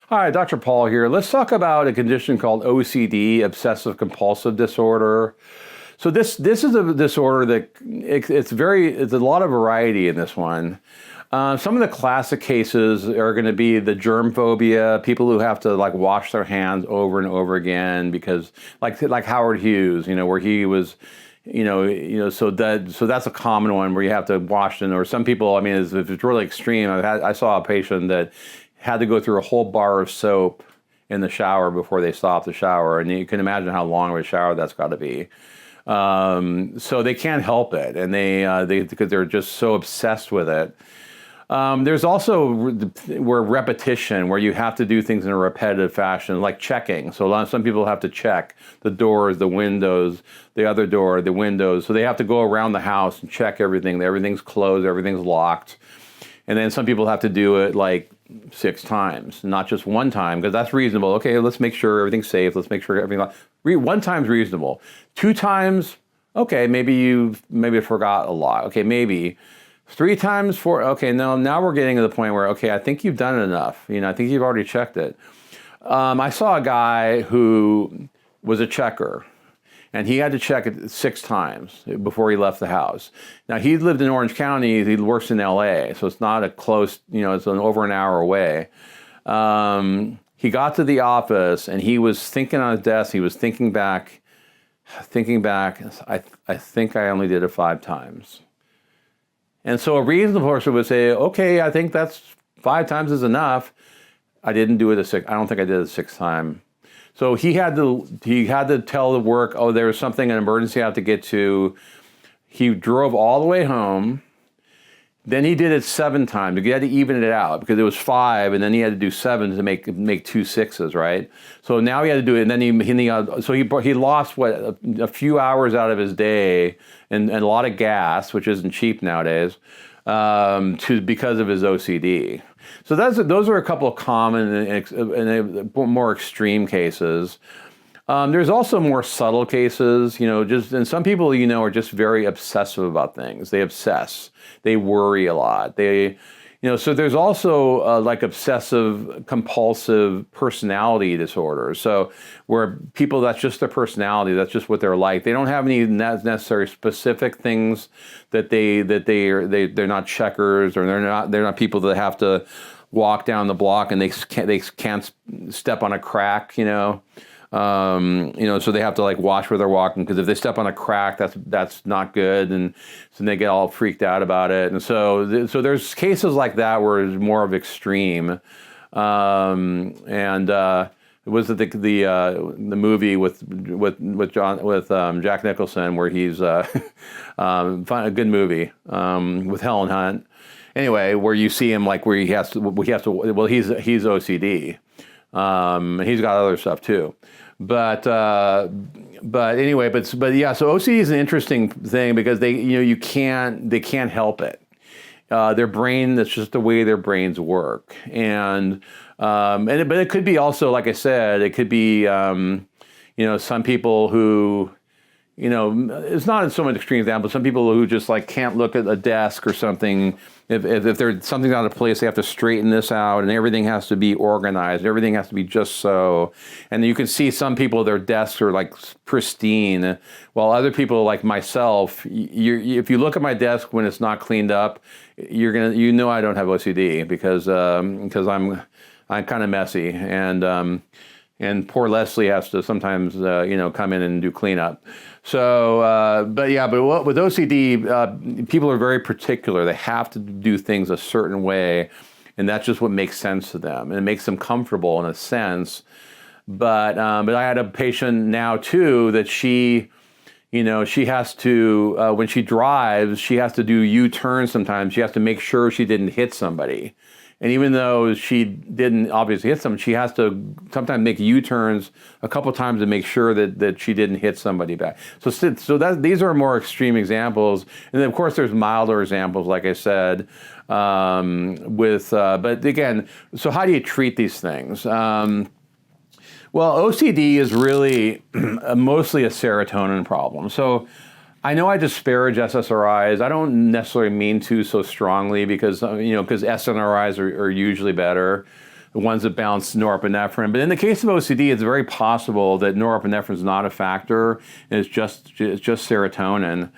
Hi, Dr. Paul here. Let's talk about a condition called OCD, Obsessive Compulsive Disorder. So this is a disorder that it's a lot of variety in this one. Some of the classic cases are going to be the germ phobia, people who have to like wash their hands over and over again because like Howard Hughes, where he was, so that's a common one where you have to wash them. Or some people, I mean, if it's really extreme, I saw a patient that had to go through a whole bar of soap in the shower before they stopped the shower, and you can imagine how long of a shower that's got to be. So they can't help it, and they because they're just so obsessed with it. There's also where repetition, where you have to do things in a repetitive fashion, like checking. So some people have to check the doors, the windows, the other door, the windows. So they have to go around the house and check everything. Everything's closed, everything's locked. And then some people have to do it like 6 times, not just one time, because that's reasonable. Okay, let's make sure everything's safe. Let's make sure everything. One time's reasonable. 2 times, okay, maybe you forgot a lot. Okay, maybe 3 times, 4. Okay, now we're getting to the point where okay, I think you've done it enough. I think you've already checked it. I saw a guy who was a checker. And he had to check it 6 times before he left the house. Now, he lived in Orange County. He works in LA, so it's not a close, it's over an hour away. He got to the office, and he was thinking on his desk. He was thinking back. I think I only did it 5 times. And so a reasonable person would say, okay, I think that's 5 times is enough. I didn't do it I don't think I did it a 6th time. So he had to tell the work, oh, there was something, an emergency I have to get to. He drove all the way home. Then he did it 7 times. He had to even it out because it was 5, and then he had to do 7 to make 2 6s, right? So now he had to do it, and then he lost a few hours out of his day and a lot of gas, which isn't cheap nowadays, because of his OCD. So those are a couple of common and more extreme cases. There's also more subtle cases, and some people, are just very obsessive about things. They obsess. They worry a lot. So there's also like obsessive compulsive personality disorder. So where people, that's just their personality, that's just what they're like. They don't have any necessary specific things that they're not checkers, or they're not people that have to walk down the block and they can't step on a crack, so they have to like watch where they're walking, because if they step on a crack, that's not good, and so they get all freaked out about it. And so there's cases like that where it's more of extreme. It was the movie with Jack Nicholson where he's a good movie with Helen Hunt. Anyway, where you see him like where he's OCD. He's got other stuff too. But anyway, but yeah, so OCD is an interesting thing because they can't help it. Their brain, that's just the way their brains work. But it could be also, like I said, it could be some people who, it's not so much extreme example. Some people who just like can't look at a desk or something. If there's something out of place, they have to straighten this out, and everything has to be organized. Everything has to be just so. And you can see some people, their desks are like pristine, while other people like myself, if you look at my desk when it's not cleaned up, I don't have OCD because I'm kind of messy, and poor Leslie has to sometimes come in and do cleanup. So, but with OCD, people are very particular. They have to do things a certain way, and that's just what makes sense to them, and it makes them comfortable in a sense. But I had a patient now too that she has to when she drives, she has to do U-turns sometimes. She has to make sure she didn't hit somebody. And even though she didn't obviously hit someone, she has to sometimes make U-turns a couple times to make sure that she didn't hit somebody back. So these are more extreme examples. And then of course there's milder examples, like I said, but again, so how do you treat these things? Well, OCD is really mostly a serotonin problem. So I know I disparage SSRIs. I don't necessarily mean to so strongly because SNRIs are usually better. the ones that balance norepinephrine. But in the case of OCD, it's very possible that norepinephrine is not a factor, and it's just serotonin.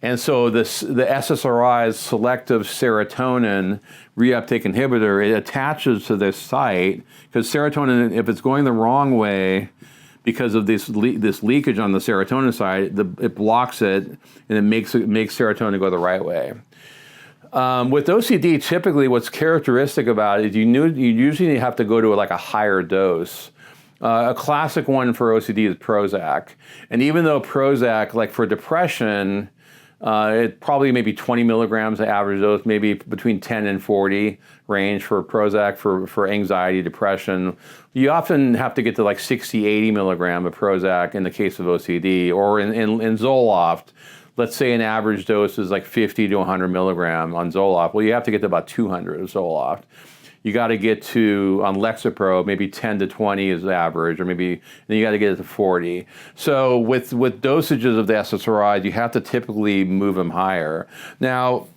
And so the SSRI's selective serotonin reuptake inhibitor, it attaches to this site, because serotonin, if it's going the wrong way, because of this leakage on the serotonin side, it blocks it, and it makes serotonin go the right way. With OCD, typically what's characteristic about it is you usually have to go to like a higher dose. A classic one for OCD is Prozac. And even though Prozac, like for depression, it probably maybe 20 milligrams the average dose, maybe between 10 and 40 range for Prozac for anxiety, depression. You often have to get to like 60, 80 milligram of Prozac in the case of OCD, or in Zoloft. Let's say an average dose is like 50 to 100 milligram on Zoloft. Well, you have to get to about 200 of Zoloft. You got to get to, on Lexapro, maybe 10 to 20 is the average, or maybe, then you got to get it to 40. So with dosages of the SSRIs, you have to typically move them higher. Now,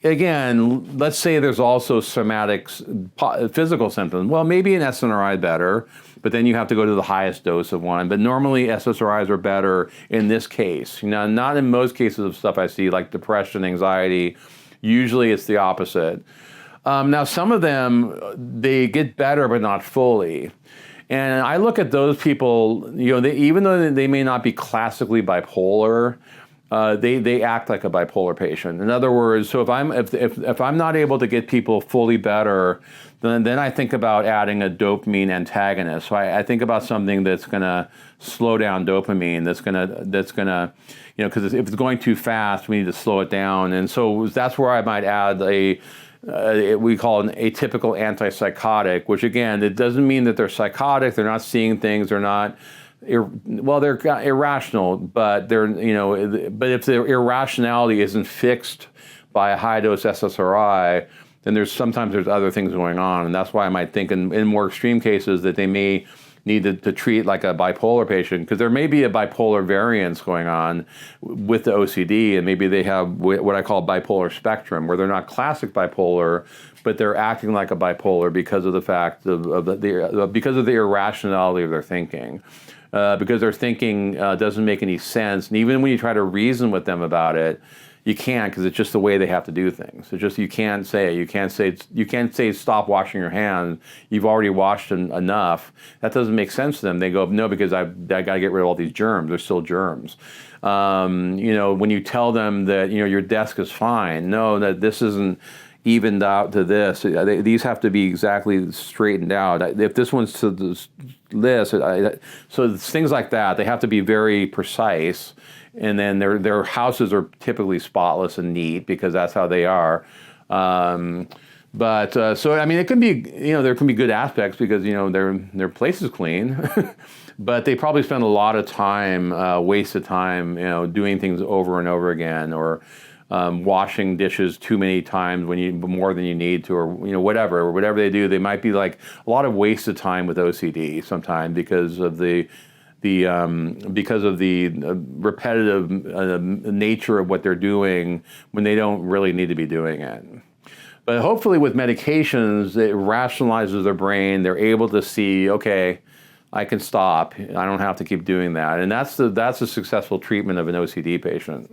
again, let's say there's also somatic physical symptoms. Well, maybe an SNRI better, but then you have to go to the highest dose of one. But normally SSRIs are better in this case. Not in most cases of stuff I see, like depression, anxiety. Usually it's the opposite. Now, some of them, they get better, but not fully. And I look at those people, even though they may not be classically bipolar, they act like a bipolar patient. In other words, so if I'm not able to get people fully better, then I think about adding a dopamine antagonist. So I think about something that's going to slow down dopamine. That's going to, because if it's going too fast, we need to slow it down. And so that's where I might add we call an atypical antipsychotic, which again, it doesn't mean that they're psychotic. They're not seeing things. They're not. They're irrational, but but if their irrationality isn't fixed by a high dose SSRI, then sometimes there's other things going on, and that's why I might think in more extreme cases that they may need to treat like a bipolar patient, because there may be a bipolar variance going on with the OCD, and maybe they have what I call bipolar spectrum, where they're not classic bipolar, but they're acting like a bipolar because of the fact because of the irrationality of their thinking. Because their thinking doesn't make any sense, and even when you try to reason with them about it, you can't, because it's just the way they have to do things. It's just, you can't say it. You can't say stop washing your hands. You've already washed enough. That doesn't make sense to them. They go, no, because I got to get rid of all these germs. There's still germs. When you tell them that your desk is fine, no, that this isn't evened out to this. These have to be exactly straightened out. If this one's to this, so it's things like that. They have to be very precise. And then their houses are typically spotless and neat because that's how they are. So I mean, it can be, there can be good aspects because their place is clean, but they probably spend a lot of time, wasted time, doing things over and over again, or washing dishes too many times more than you need to, or whatever they do. They might be like a lot of wasted time with OCD sometimes because of the repetitive nature of what they're doing when they don't really need to be doing it. But hopefully with medications, it rationalizes their brain. They're able to see, okay, I can stop. I don't have to keep doing that. And that's a successful treatment of an OCD patient.